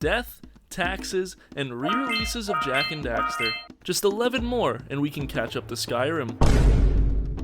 death, taxes, and re-releases of Jak Daxter. Just 11 more and we can catch up to Skyrim.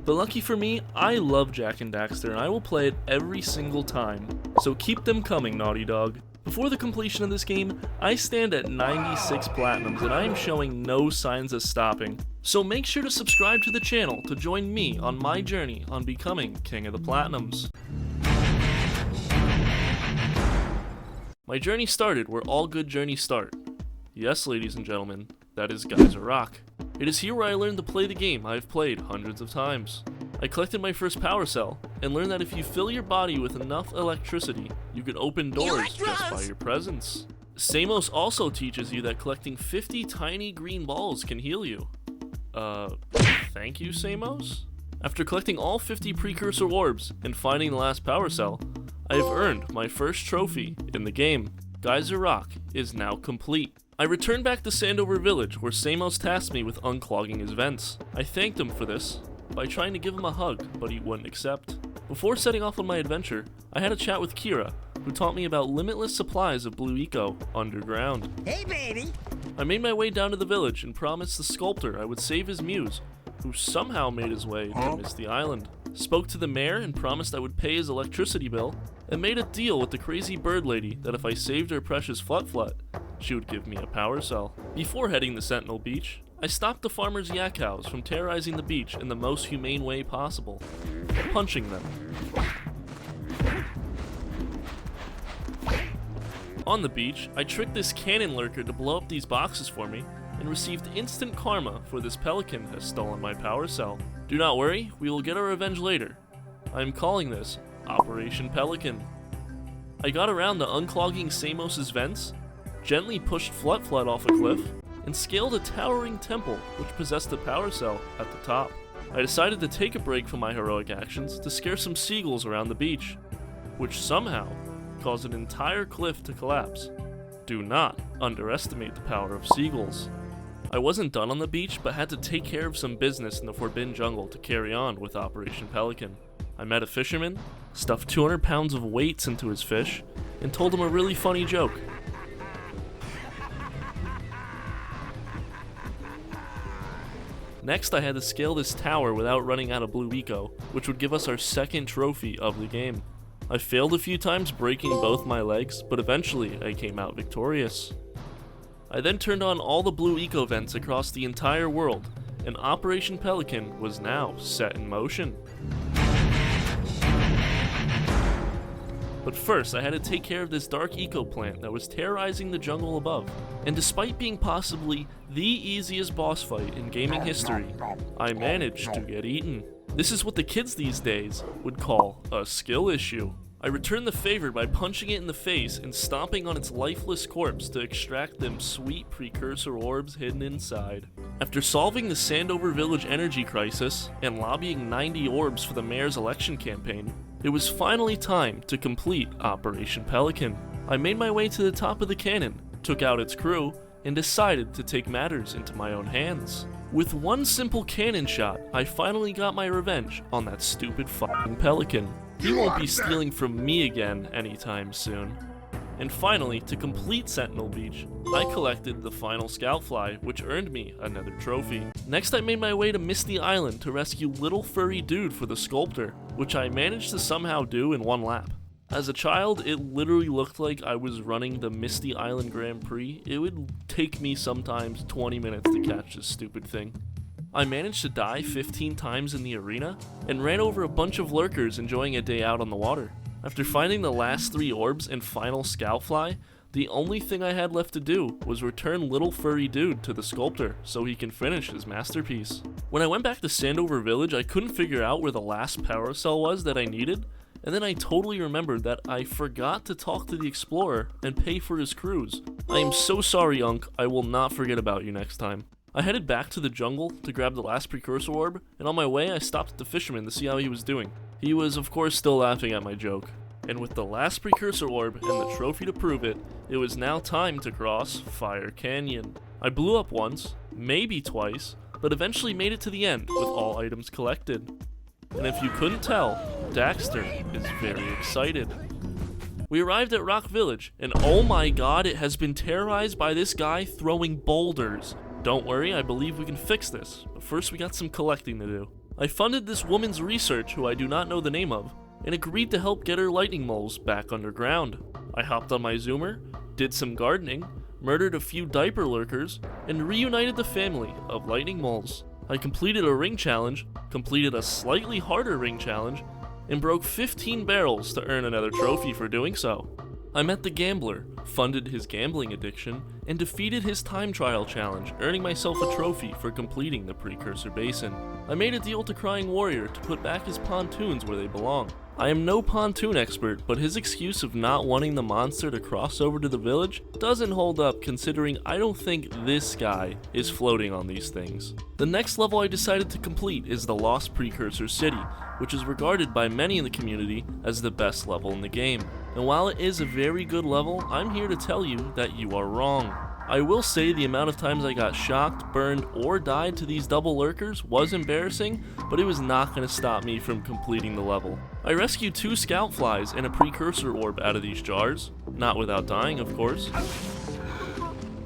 But lucky for me, I love Jak Daxter and I will play it every single time. So keep them coming, Naughty Dog. Before the completion of this game, I stand at 96 platinums and I am showing no signs of stopping. So make sure to subscribe to the channel to join me on my journey on becoming King of the Platinums. My journey started where all good journeys start. Yes, ladies and gentlemen, that is Geyser Rock. It is here where I learned to play the game I have played hundreds of times. I collected my first power cell, and learned that if you fill your body with enough electricity, you can open doors just by your presence. Samos also teaches you that collecting 50 tiny green balls can heal you. Thank you, Samos? After collecting all 50 Precursor orbs and finding the last power cell, I have earned my first trophy in the game. Geyser Rock is now complete. I returned back to Sandover village where Samos tasked me with unclogging his vents. I thanked him for this by trying to give him a hug, but he wouldn't accept. Before setting off on my adventure, I had a chat with Kira, who taught me about limitless supplies of blue eco underground. Hey, baby! I made my way down to the village and promised the sculptor I would save his muse, who somehow made his way to Misty Island. Spoke to the mayor and promised I would pay his electricity bill, and made a deal with the crazy bird lady that if I saved her precious Flut, she would give me a power cell. Before heading to Sentinel Beach, I stopped the farmers' yak cows from terrorizing the beach in the most humane way possible, punching them. On the beach, I tricked this cannon lurker to blow up these boxes for me, and received instant karma for this pelican has stolen my power cell. Do not worry, we will get our revenge later. I am calling this Operation Pelican. I got around to unclogging Samos' vents, gently pushed Flut off a cliff, and scaled a towering temple which possessed a power cell at the top. I decided to take a break from my heroic actions to scare some seagulls around the beach, which somehow caused an entire cliff to collapse. Do not underestimate the power of seagulls. I wasn't done on the beach, but had to take care of some business in the Forbidden Jungle to carry on with Operation Pelican. I met a fisherman, stuffed 200 pounds of weights into his fish, and told him a really funny joke. Next, I had to scale this tower without running out of blue eco, which would give us our second trophy of the game. I failed a few times breaking both my legs, but eventually I came out victorious. I then turned on all the blue eco vents across the entire world, and Operation Pelican was now set in motion. But first, I had to take care of this dark eco plant that was terrorizing the jungle above. And despite being possibly the easiest boss fight in gaming history, I managed to get eaten. This is what the kids these days would call a skill issue. I returned the favor by punching it in the face and stomping on its lifeless corpse to extract them sweet precursor orbs hidden inside. After solving the Sandover village energy crisis and lobbying 90 orbs for the mayor's election campaign, it was finally time to complete Operation Pelican. I made my way to the top of the cannon, took out its crew, and decided to take matters into my own hands. With one simple cannon shot, I finally got my revenge on that stupid fucking pelican. He won't be stealing from me again anytime soon. And finally, to complete Sentinel Beach, I collected the final Scoutfly, which earned me another trophy. Next, I made my way to Misty Island to rescue Little Furry Dude for the sculptor, which I managed to somehow do in one lap. As a child, it literally looked like I was running the Misty Island Grand Prix. It would take me sometimes 20 minutes to catch this stupid thing. I managed to die 15 times in the arena, and ran over a bunch of lurkers enjoying a day out on the water. After finding the last 3 orbs and final Scoutfly, the only thing I had left to do was return Little Furry Dude to the sculptor so he can finish his masterpiece. When I went back to Sandover village, I couldn't figure out where the last power cell was that I needed, and then I totally remembered that I forgot to talk to the explorer and pay for his cruise. I am so sorry, Unc. I will not forget about you next time. I headed back to the jungle to grab the last Precursor orb, and on my way I stopped at the fisherman to see how he was doing. He was of course still laughing at my joke. And with the last Precursor orb and the trophy to prove it, it was now time to cross Fire Canyon. I blew up once, maybe twice, but eventually made it to the end with all items collected. And if you couldn't tell, Daxter is very excited. We arrived at Rock Village, and oh my god, it has been terrorized by this guy throwing boulders. Don't worry, I believe we can fix this, but first we got some collecting to do. I funded this woman's research, who I do not know the name of, and agreed to help get her lightning moles back underground. I hopped on my zoomer, did some gardening, murdered a few diaper lurkers, and reunited the family of lightning moles. I completed a ring challenge, completed a slightly harder ring challenge, and broke 15 barrels to earn another trophy for doing so. I met the gambler, funded his gambling addiction, and defeated his time trial challenge, earning myself a trophy for completing the Precursor Basin. I made a deal to Crying Warrior to put back his pontoons where they belong. I am no pontoon expert, but his excuse of not wanting the monster to cross over to the village doesn't hold up, considering I don't think this guy is floating on these things. The next level I decided to complete is the Lost Precursor City, which is regarded by many in the community as the best level in the game. And while it is a very good level, I'm here to tell you that you are wrong. I will say the amount of times I got shocked, burned, or died to these double lurkers was embarrassing, but it was not going to stop me from completing the level. I rescued 2 scout flies and a precursor orb out of these jars, not without dying of course.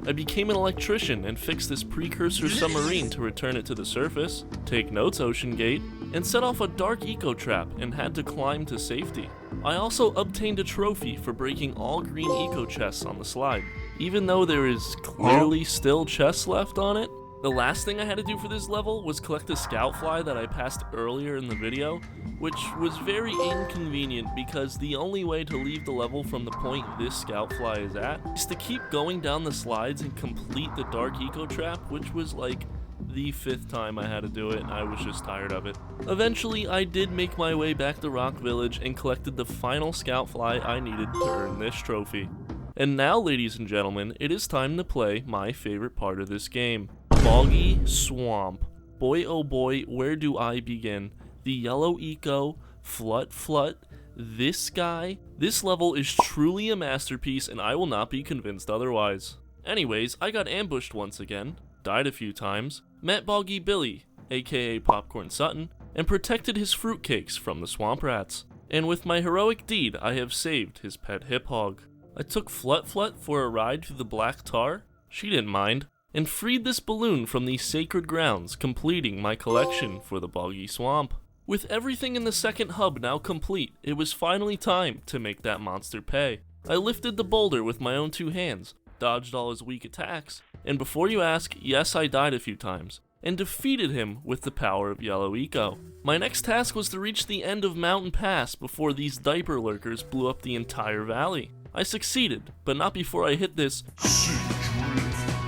I became an electrician and fixed this precursor submarine to return it to the surface, take notes Ocean Gate, and set off a dark eco trap and had to climb to safety. I also obtained a trophy for breaking all green eco chests on the slide, even though there is clearly still chests left on it. The last thing I had to do for this level was collect a scout fly that I passed earlier in the video, which was very inconvenient because the only way to leave the level from the point this scout fly is at is to keep going down the slides and complete the dark eco trap, which was like the 5th time I had to do it and I was just tired of it. Eventually I did make my way back to Rock Village and collected the final scout fly I needed to earn this trophy. And now, ladies and gentlemen, it is time to play my favorite part of this game, Boggy Swamp. Boy oh boy, where do I begin? The yellow eco, flut, this guy. This level is truly a masterpiece and I will not be convinced otherwise. Anyways, I got ambushed once again, died a few times, met Boggy Billy, aka Popcorn Sutton, and protected his fruitcakes from the swamp rats. And with my heroic deed, I have saved his pet hip hog. I took Flut for a ride through the black tar, she didn't mind, and freed this balloon from these sacred grounds, completing my collection for the Boggy Swamp. With everything in the second hub now complete, it was finally time to make that monster pay. I lifted the boulder with my own 2 hands, dodged all his weak attacks, and before you ask, yes, I died a few times, and defeated him with the power of Yellow Eco. My next task was to reach the end of Mountain Pass before these diaper lurkers blew up the entire valley. I succeeded, but not before I hit this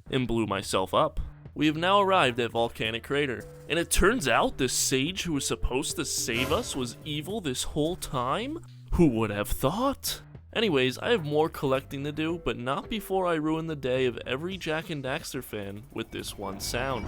and blew myself up. We have now arrived at Volcanic Crater, and it turns out the sage who was supposed to save us was evil this whole time? Who would have thought? Anyways, I have more collecting to do, but not before I ruin the day of every Jak and Daxter fan with this one sound.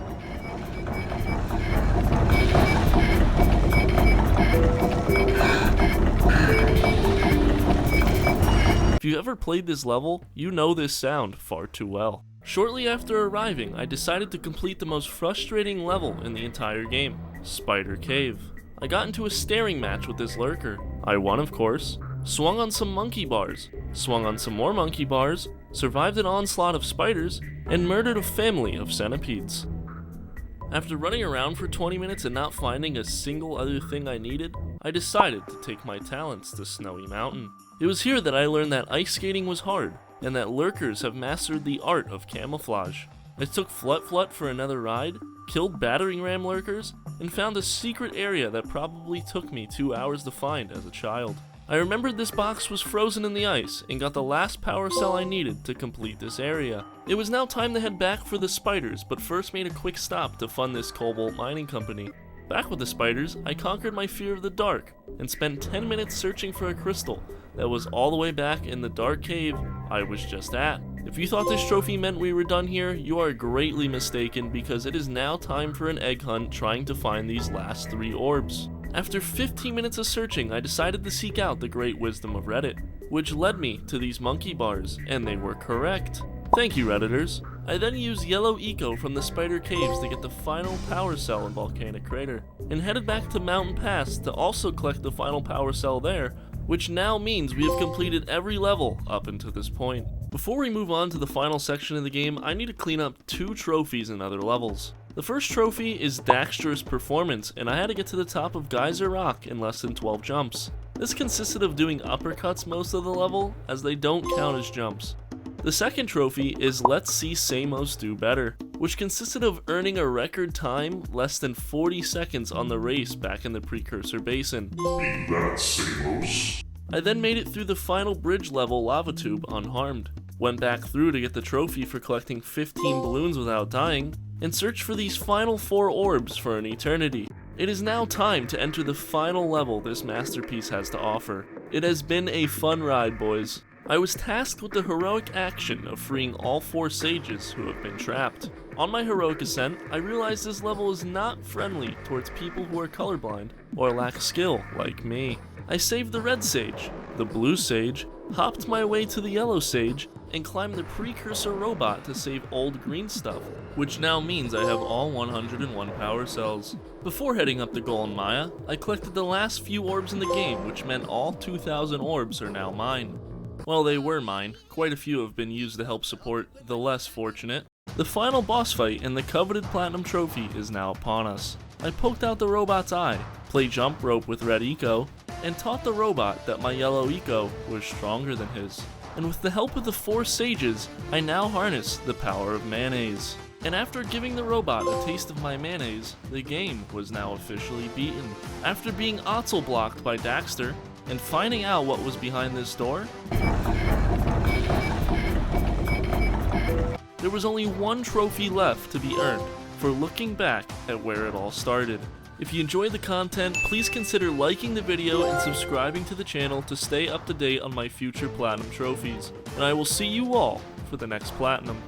If you ever played this level, you know this sound far too well. Shortly after arriving, I decided to complete the most frustrating level in the entire game, Spider Cave. I got into a staring match with this lurker. I won, of course, swung on some monkey bars, swung on some more monkey bars, survived an onslaught of spiders, and murdered a family of centipedes. After running around for 20 minutes and not finding a single other thing I needed, I decided to take my talents to Snowy Mountain. It was here that I learned that ice skating was hard, and that lurkers have mastered the art of camouflage. I took Flut for another ride, killed battering ram lurkers, and found a secret area that probably took me 2 hours to find as a child. I remembered this box was frozen in the ice and got the last power cell I needed to complete this area. It was now time to head back for the spiders, but first made a quick stop to fund this cobalt mining company. Back with the spiders, I conquered my fear of the dark and spent 10 minutes searching for a crystal that was all the way back in the dark cave I was just at. If you thought this trophy meant we were done here, you are greatly mistaken, because it is now time for an egg hunt trying to find these last 3 orbs. After 15 minutes of searching, I decided to seek out the great wisdom of Reddit, which led me to these monkey bars, and they were correct. Thank you, Redditors. I then used Yellow Eco from the Spider Caves to get the final power cell in Volcanic Crater, and headed back to Mountain Pass to also collect the final power cell there which now means we have completed every level up until this point. Before we move on to the final section of the game, I need to clean up 2 trophies in other levels. The first trophy is Daxter's performance, and I had to get to the top of Geyser Rock in less than 12 jumps. This consisted of doing uppercuts most of the level, as they don't count as jumps. The second trophy is Let's See Samos Do Better, which consisted of earning a record time less than 40 seconds on the race back in the Precursor Basin. Beat that, Samos. I then made it through the final bridge level lava tube unharmed, went back through to get the trophy for collecting 15 balloons without dying, and searched for these final 4 orbs for an eternity. It is now time to enter the final level this masterpiece has to offer. It has been a fun ride, boys. I was tasked with the heroic action of freeing all 4 sages who have been trapped. On my heroic ascent, I realized this level is not friendly towards people who are colorblind or lack skill like me. I saved the red sage, the blue sage, hopped my way to the yellow sage, and climbed the precursor robot to save old green stuff, which now means I have all 101 power cells. Before heading up to Golem Maya, I collected the last few orbs in the game, which meant all 2,000 orbs are now mine. Well, they were mine. Quite a few have been used to help support the less fortunate. The final boss fight and the coveted platinum trophy is now upon us. I poked out the robot's eye, played jump rope with red eco, and taught the robot that my yellow eco was stronger than his. And with the help of the 4 sages, I now harness the power of mayonnaise. And after giving the robot a taste of my mayonnaise, the game was now officially beaten. After being Otzel blocked by Daxter, and finding out what was behind this door, there was only 1 trophy left to be earned for looking back at where it all started. If you enjoyed the content, please consider liking the video and subscribing to the channel to stay up to date on my future platinum trophies. And I will see you all for the next platinum.